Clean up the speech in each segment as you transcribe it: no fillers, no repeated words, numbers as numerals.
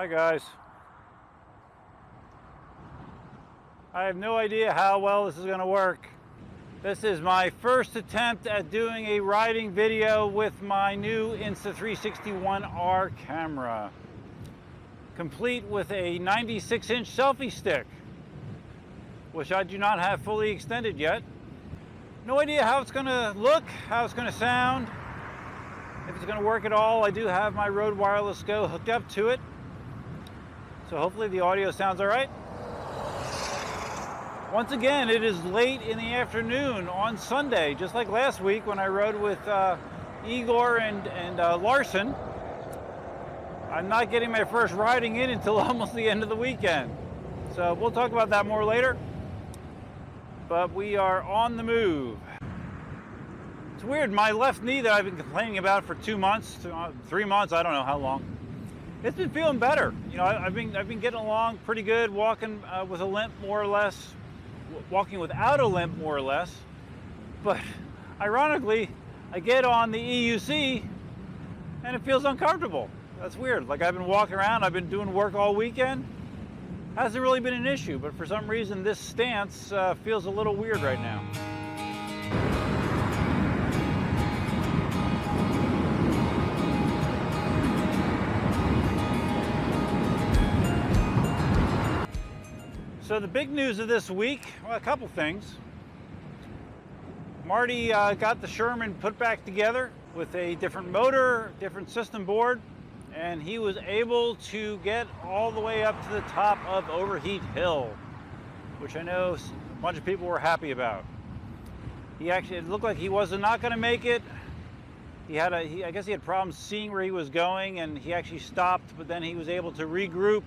Hi guys. I have no idea how well this is going to work. This is my first attempt at doing a riding video with my new Insta360 camera, complete with a 96-inch selfie stick, which I do not have fully extended yet. No idea how it's going to look, how it's going to sound, if it's going to work at all. I do have my Rode Wireless Go hooked up to it, so hopefully the audio sounds all right. Once again, it is late in the afternoon on Sunday, just like last week when I rode with Igor and Larson. I'm not getting my first riding in until almost the end of the weekend. So we'll talk about that more later. But we are on the move. It's weird, my left knee that I've been complaining about for 2 months, 3 months, I don't know how long, it's been feeling better. You know, I've been getting along pretty good, walking with a limp more or less. Walking without a limp more or less, but ironically I get on the EUC and it feels uncomfortable. That's weird. Like, I've been walking around, I've been doing work all weekend, hasn't really been an issue, but for some reason this stance feels a little weird right now. So the big news of this week, well, a couple things. Marty got the Sherman put back together with a different motor, different system board, and he was able to get all the way up to the top of Overheat Hill, which I know a bunch of people were happy about. It looked like he was not going to make it. I guess he had problems seeing where he was going, and he actually stopped, but then he was able to regroup,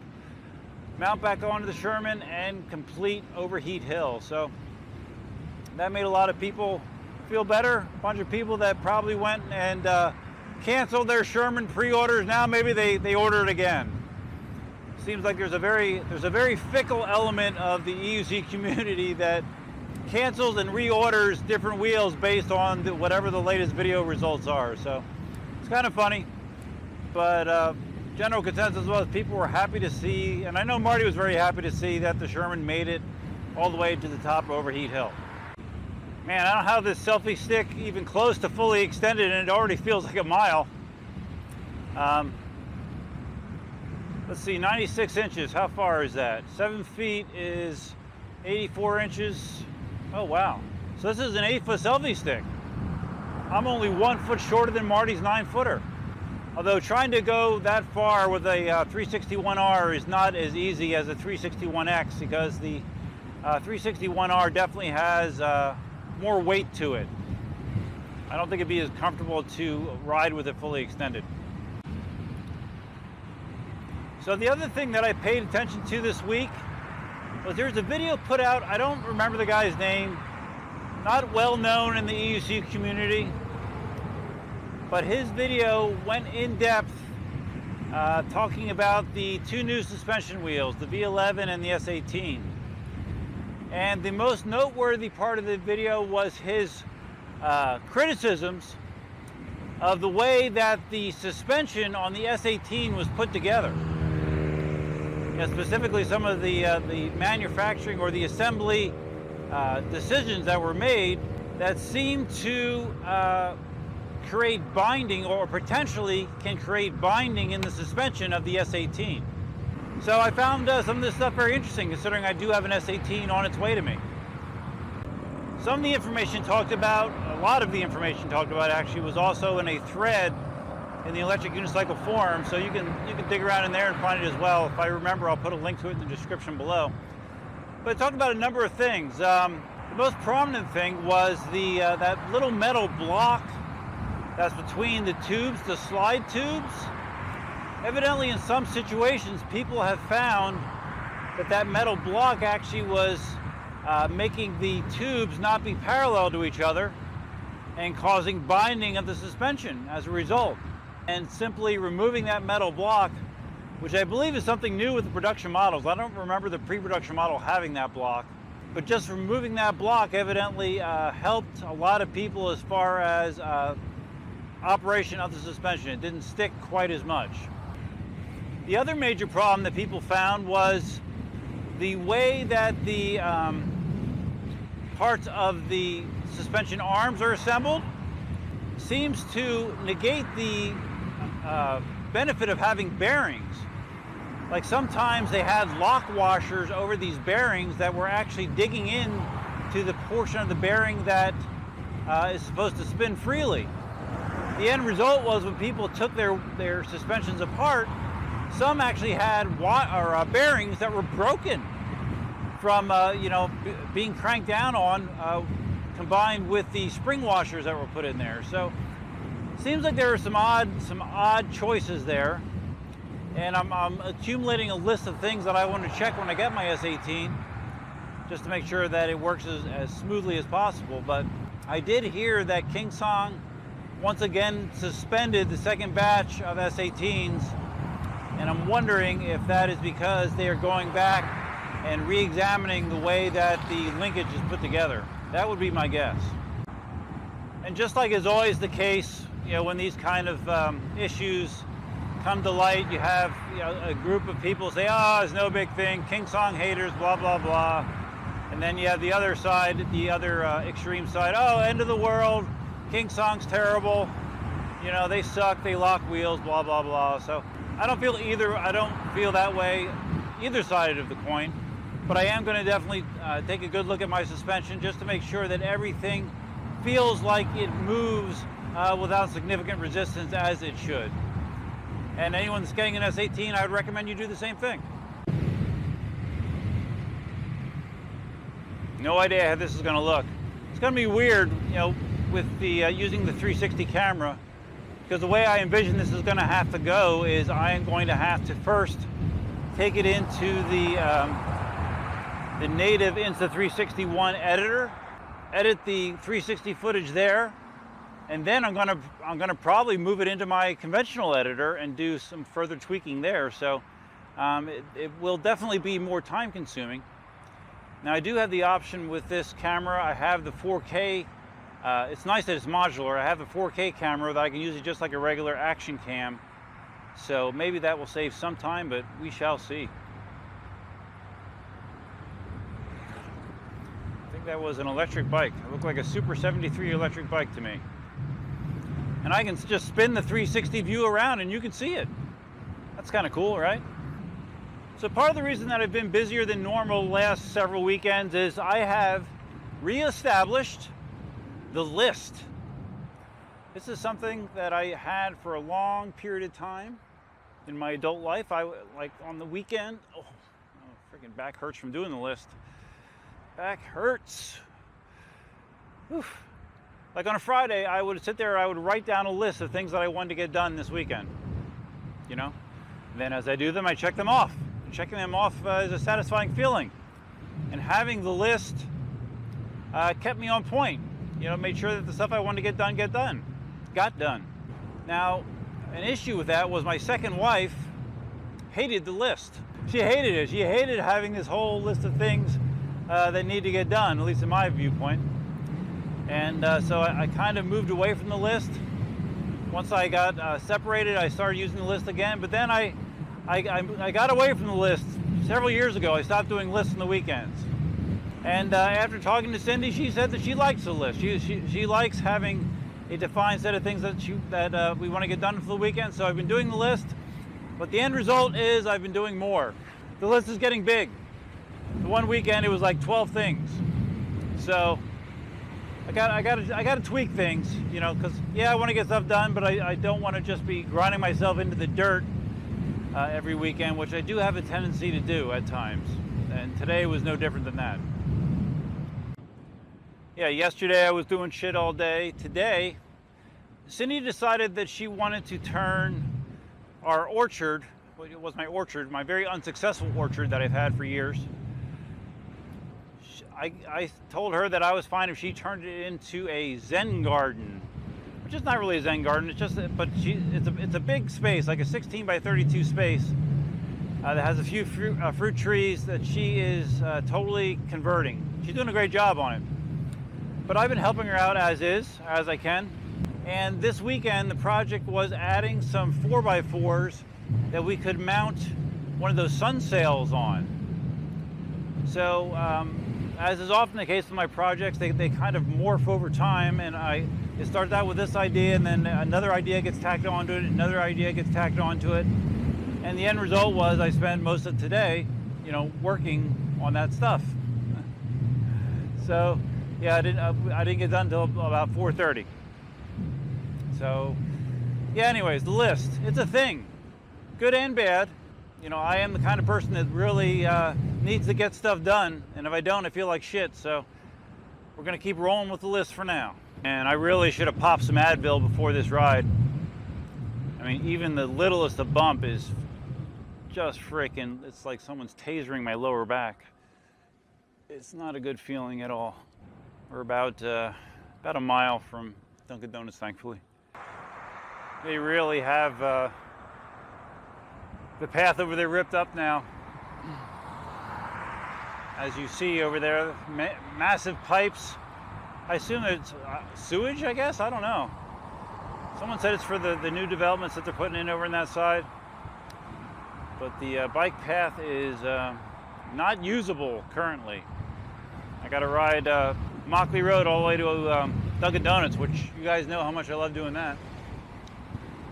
mount back onto the Sherman, and complete Overheat Hill. So that made a lot of people feel better. A bunch of people that probably went and canceled their Sherman pre-orders, now maybe they order it again. Seems like there's a very fickle element of the EUC community that cancels and reorders different wheels based on whatever the latest video results are. So it's kind of funny, but general consensus was people were happy to see, and I know Marty was very happy to see, that the Sherman made it all the way to the top of Overheat Hill. Man, I don't have this selfie stick even close to fully extended, and it already feels like a mile. Let's see, 96 inches, how far is that? 7 feet is 84 inches. Oh wow, so this is an 8-foot selfie stick. I'm only 1 foot shorter than Marty's 9-footer. Although trying to go that far with a 361R is not as easy as a 361X, because the 361R definitely has more weight to it. I don't think it'd be as comfortable to ride with it fully extended. So the other thing that I paid attention to this week was there's a video put out, I don't remember the guy's name, not well known in the EUC community, but his video went in depth talking about the two new suspension wheels, the V11 and the S18. And the most noteworthy part of the video was his criticisms of the way that the suspension on the S18 was put together. Specifically some of the manufacturing or the assembly decisions that were made that seemed to create binding, or potentially can create binding in the suspension of the S18. So I found some of this stuff very interesting, considering I do have an S18 on its way to me. Some of the information talked about, a lot of the information talked about actually, was also in a thread in the electric unicycle forum, so you can dig around in there and find it as well. If I remember, I'll put a link to it in the description below. But it talked about a number of things. The most prominent thing was that little metal block that's between the tubes, the slide tubes. Evidently in some situations people have found that metal block actually was making the tubes not be parallel to each other and causing binding of the suspension as a result. And simply removing that metal block, which I believe is something new with the production models. I don't remember the pre-production model having that block, but just removing that block evidently helped a lot of people as far as operation of the suspension. It didn't stick quite as much. The other major problem that people found was the way that the parts of the suspension arms are assembled seems to negate the benefit of having bearings. Like sometimes they had lock washers over these bearings that were actually digging in to the portion of the bearing that is supposed to spin freely. The end result was when people took their suspensions apart, some actually had bearings that were broken from being cranked down on, combined with the spring washers that were put in there. So it seems like there are some odd choices there, and I'm accumulating a list of things that I want to check when I get my S18, just to make sure that it works as smoothly as possible. But I did hear that KingSong once again suspended the second batch of S18s, and I'm wondering if that is because they are going back and re-examining the way that the linkage is put together. That would be my guess. And just like is always the case, when these kind of issues come to light, you have a group of people say, oh, it's no big thing, KingSong haters, blah, blah, blah. And then you have the other side, the other extreme side, oh, end of the world, KingSong's terrible, they suck, they lock wheels, blah, blah, blah. So I don't feel that way, either side of the coin, but I am going to definitely take a good look at my suspension just to make sure that everything feels like it moves without significant resistance as it should. And anyone that's getting an S18, I would recommend you do the same thing. No idea how this is going to look. It's going to be weird, with the using the 360 camera, because the way I envision this is going to have to go is I am going to have to first take it into the native Insta360 editor, edit the 360 footage there, and then I'm gonna probably move it into my conventional editor and do some further tweaking there. So it will definitely be more time consuming. Now I do have the option with this camera. I have the 4K. It's nice that it's modular. I have a 4K camera that I can use it just like a regular action cam. So maybe that will save some time, but we shall see. I think that was an electric bike. It looked like a Super 73 electric bike to me. And I can just spin the 360 view around and you can see it. That's kind of cool, right? So part of the reason that I've been busier than normal the last several weekends is I have reestablished the list. This is something that I had for a long period of time in my adult life. Like on the weekend, freaking back hurts from doing the list. Back hurts. Oof. Like on a Friday, I would sit there, I would write down a list of things that I wanted to get done this weekend. Then as I do them, I check them off. And checking them off is a satisfying feeling. And having the list kept me on point. Made sure that the stuff I wanted to get done, got done. Now, an issue with that was my second wife hated the list. She hated it. She hated having this whole list of things that need to get done, at least in my viewpoint. And so I kind of moved away from the list. Once I got separated, I started using the list again. But then I got away from the list several years ago. I stopped doing lists on the weekends. And after talking to Cindy, she said that she likes the list. She likes having a defined set of things that we want to get done for the weekend. So I've been doing the list, but the end result is I've been doing more. The list is getting big. The one weekend it was like 12 things. So I got to tweak things, because I want to get stuff done, but I don't want to just be grinding myself into the dirt every weekend, which I do have a tendency to do at times. And today was no different than that. Yeah, yesterday I was doing shit all day. Today, Cindy decided that she wanted to turn our orchard, well, it was my orchard, my very unsuccessful orchard that I've had for years. I told her that I was fine if she turned it into a Zen garden, which is not really a Zen garden. It's just, it's a big space, like a 16 by 32 space that has a few fruit trees that she is totally converting. She's doing a great job on it. But I've been helping her out as I can. And this weekend, the project was adding some 4x4s that we could mount one of those sun sails on. So as is often the case with my projects, they kind of morph over time, and it started out with this idea, and then another idea gets tacked onto it, another idea gets tacked onto it, and the end result was I spent most of today, you know, working on that stuff. So yeah, I didn't get done until about 4:30. So yeah, anyways, the list, it's a thing, good and bad. You know, I am the kind of person that really needs to get stuff done, and if I don't, I feel like shit. So we're gonna keep rolling with the list for now. And I really should have popped some Advil before this ride. I mean, even the littlest of bump is just freaking, it's like someone's tasering my lower back. It's not a good feeling at all. We're about a mile from Dunkin' Donuts, thankfully. They really have the path over there ripped up now. As you see over there, massive pipes. I assume it's sewage, I guess? I don't know. Someone said it's for the new developments that they're putting in over on that side. But the bike path is not usable currently. I got to ride Mockley Road all the way to Dunkin' Donuts, which you guys know how much I love doing that.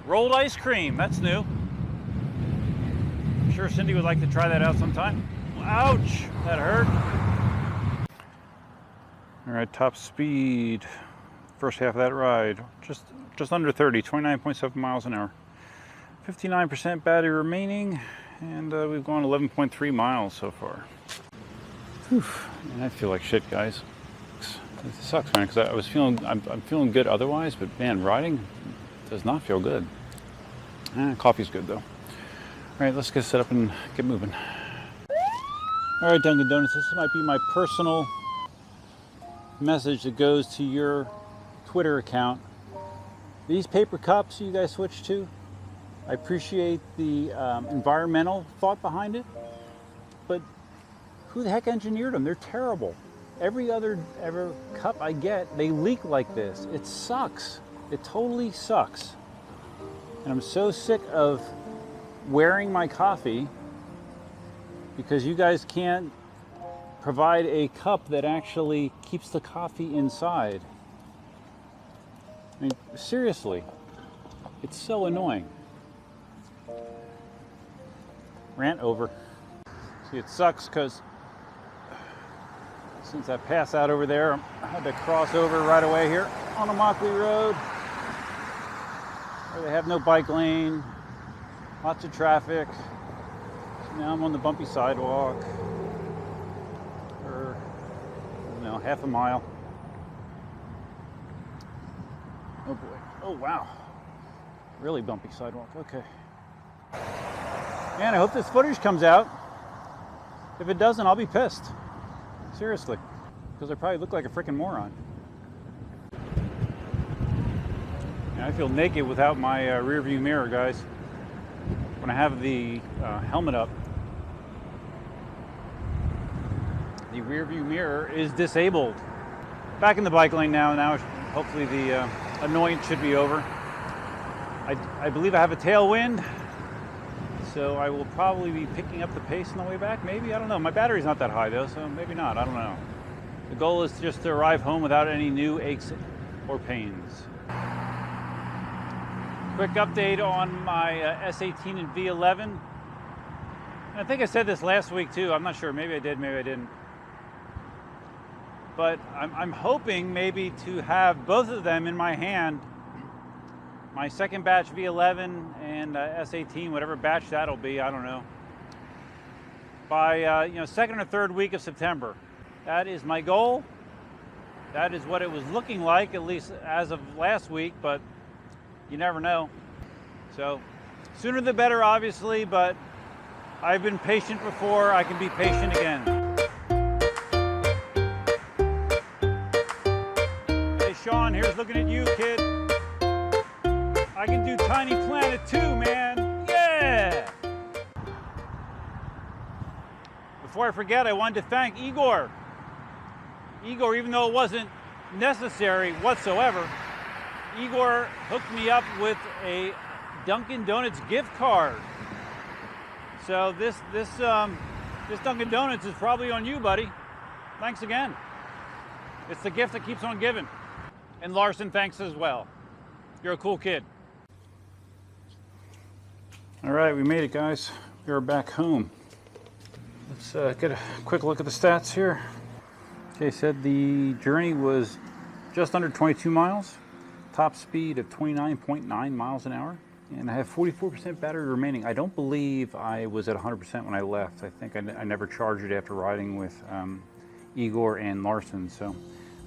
Rolled ice cream, that's new. I'm sure Cindy would like to try that out sometime. Ouch, that hurt. All right, top speed. First half of that ride, just under 30, 29.7 miles an hour. 59% battery remaining, and we've gone 11.3 miles so far. Whew, man, I feel like shit, guys. It sucks, man, because I was feeling, I'm feeling good otherwise, but man, riding does not feel good. Coffee's good though. All right, let's get set up and get moving. All right, Dunkin' Donuts, this might be my personal message that goes to your Twitter account. These paper cups you guys switched to, I appreciate the environmental thought behind it, but who the heck engineered them? They're terrible. Every other cup I get, they leak like this. It sucks. It totally sucks. And I'm so sick of wearing my coffee because you guys can't provide a cup that actually keeps the coffee inside. I mean, seriously, it's so annoying. Rant over. See, it sucks because since I passed out over there, I had to cross over right away here on a Mockley Road where they have no bike lane, lots of traffic. So now I'm on the bumpy sidewalk for, you know, half a mile. Oh boy, oh wow. Really bumpy sidewalk, okay. Man, I hope this footage comes out. If it doesn't, I'll be pissed. Seriously, because I probably look like a freaking moron. And I feel naked without my rear view mirror, guys. When I have the helmet up, the rear view mirror is disabled. Back in the bike lane now. Now, hopefully the annoyance should be over. I believe I have a tailwind, so I will probably be picking up the pace on the way back. Maybe, I don't know. My battery's not that high though, so maybe not. I don't know. The goal is just to arrive home without any new aches or pains. Quick update on my S18 and V11. And I think I said this last week too. I'm not sure. Maybe I did, maybe I didn't. But I'm hoping maybe to have both of them in my hand. My second batch V11 and S18, whatever batch that'll be, I don't know. By you know, second or third week of September. That is my goal. That is what it was looking like, at least as of last week, but you never know. So sooner the better, obviously, but I've been patient before. I can be patient again. Hey Sean, here's looking at you, kid. I can do Tiny Planet too, man. Yeah! Before I forget, I wanted to thank Igor. Igor, even though it wasn't necessary whatsoever, Igor hooked me up with a Dunkin' Donuts gift card. So this Dunkin' Donuts is probably on you, buddy. Thanks again. It's the gift that keeps on giving. And Larson, thanks as well. You're a cool kid. All right, we made it, guys. We are back home. Let's get a quick look at the stats here. Okay, said the journey was just under 22 miles, top speed of 29.9 miles an hour, and I have 44% battery remaining. I don't believe I was at 100% when I left. I think I never charged it after riding with Igor and Larson, so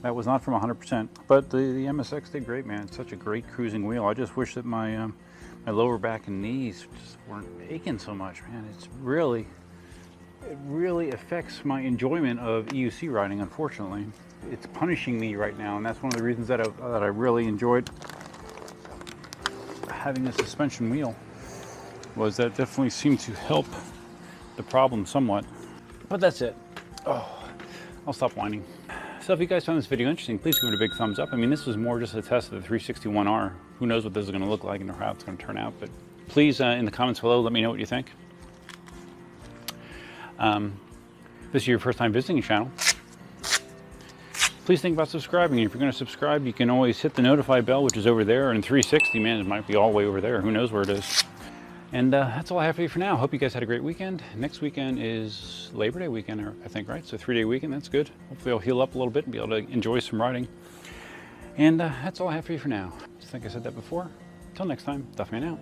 that was not from 100%. But the MSX did great, man. It's such a great cruising wheel. I just wish that my lower back and knees just weren't aching so much, man. It really affects my enjoyment of EUC riding, unfortunately. It's punishing me right now, and that's one of the reasons that I really enjoyed having a suspension wheel, was that it definitely seemed to help the problem somewhat. But that's it. Oh, I'll stop whining. So if you guys found this video interesting, please give it a big thumbs up. I mean, this was more just a test of the 361R. Who knows what this is going to look like and how it's going to turn out, but please, in the comments below, let me know what you think. If this is your first time visiting the channel, please think about subscribing. If you're going to subscribe, you can always hit the notify bell, which is over there, and 360, man, it might be all the way over there. Who knows where it is. And that's all I have for you for now. Hope you guys had a great weekend. Next weekend is Labor Day weekend, I think, right? So 3-day weekend, that's good. Hopefully I'll heal up a little bit and be able to enjoy some riding. And that's all I have for you for now. I think I said that before. Until next time, Duffman out.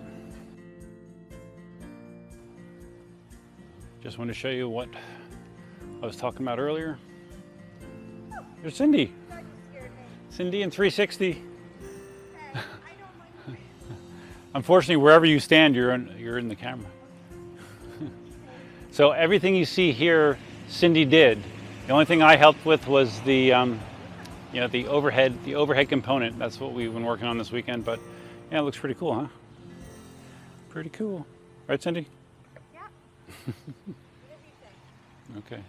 Just wanted to show you what I was talking about earlier. There's Cindy. Cindy in 360. Unfortunately, wherever you stand, you're in the camera. So everything you see here, Cindy did. The only thing I helped with was the the overhead component. That's what we've been working on this weekend. But yeah, it looks pretty cool, huh? Pretty cool, right, Cindy? Yeah. Okay.